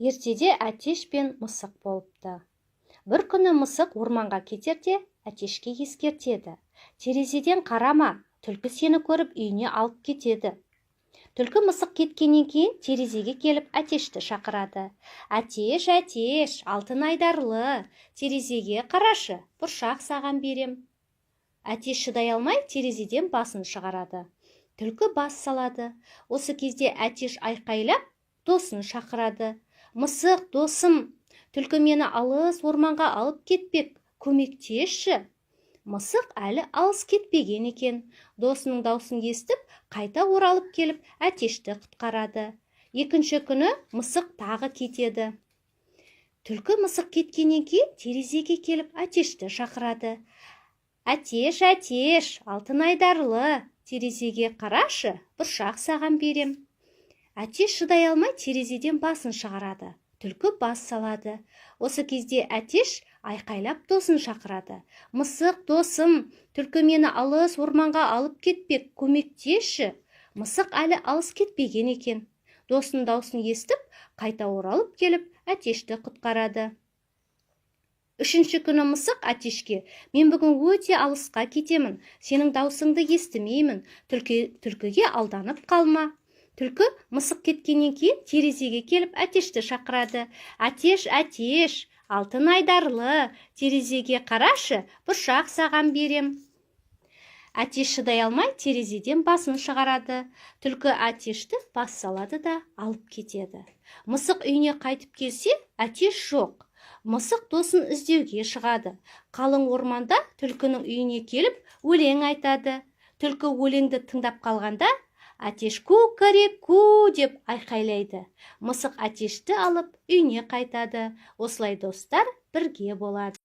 Ертеде әтеш пен мысық болыпты. Бір күні мысық орманға кетерде әтешке ескертеді. Терезеден қарама, түлкі сені көріп үйіне алып кетеді. Түлкі мысық кеткеннен кейін терезеге келіп әтешті шақырады. Әтеш, әтеш, алтын айдарлы, терезеге қарашы, бұршақ саған берем. Әтеш шыдай алмай терезеден басын шығарады. Түлкі бас салады. Осы кезде әтеш айқайлап досын шақырады. Мысық, досым, түлкі мені алыс орманға алып кетпек, көмектесші. Мысық әлі алыс кетпеген екен. Досының даусын естіп, қайта оралып келіп, әтешті құтқарады. Екінші күні мысық тағы кетеді. Түлкі мысық кеткеннен кейін терезеге келіп, әтешті шақырады. Әтеш, әтеш, алтын айдарлы, терезеге қарашы, бұршақ саған берем. Әтеш шыдай алмай терезеден басын шығарады. Түлкі бас салады. Осы кезде әтеш айқайлап досын шақырады. Мысық, досым, түлкі мені алыс орманға алып кетпек, көмектесші. Мысық әлі алыс кетпеген екен. Досының даусын естіп, қайта оралып келіп, әтешті құтқарады. Үшінші күні мысық әтешке: мен бүгін өте алысқа кетемін, сенің даусыңды естімеймін, түлкіге алданып қалма. Түлкі мысық кеткеннен кейін терезеге келіп әтешті шақырады. Әтеш, әтеш, алтын айдарлы, терезеге қарашы, бұршақ саған берем. Әтеш шыдай алмай терезеден басын шығарады. Түлкі әтешті бас салады да алып кетеді. Мысық үйіне қайтып келсе, әтеш жоқ. Мысық досын іздеуге шығады. Қалың орманда түлкінің үйіне келіп, өлең айтады. Түлкі өлеңді тыңдап қалғанда, әтеш ку-ка-ре-ку деп айқайлайды. Мысық әтешті алып үйіне қайтады. Осылай достар бірге болады.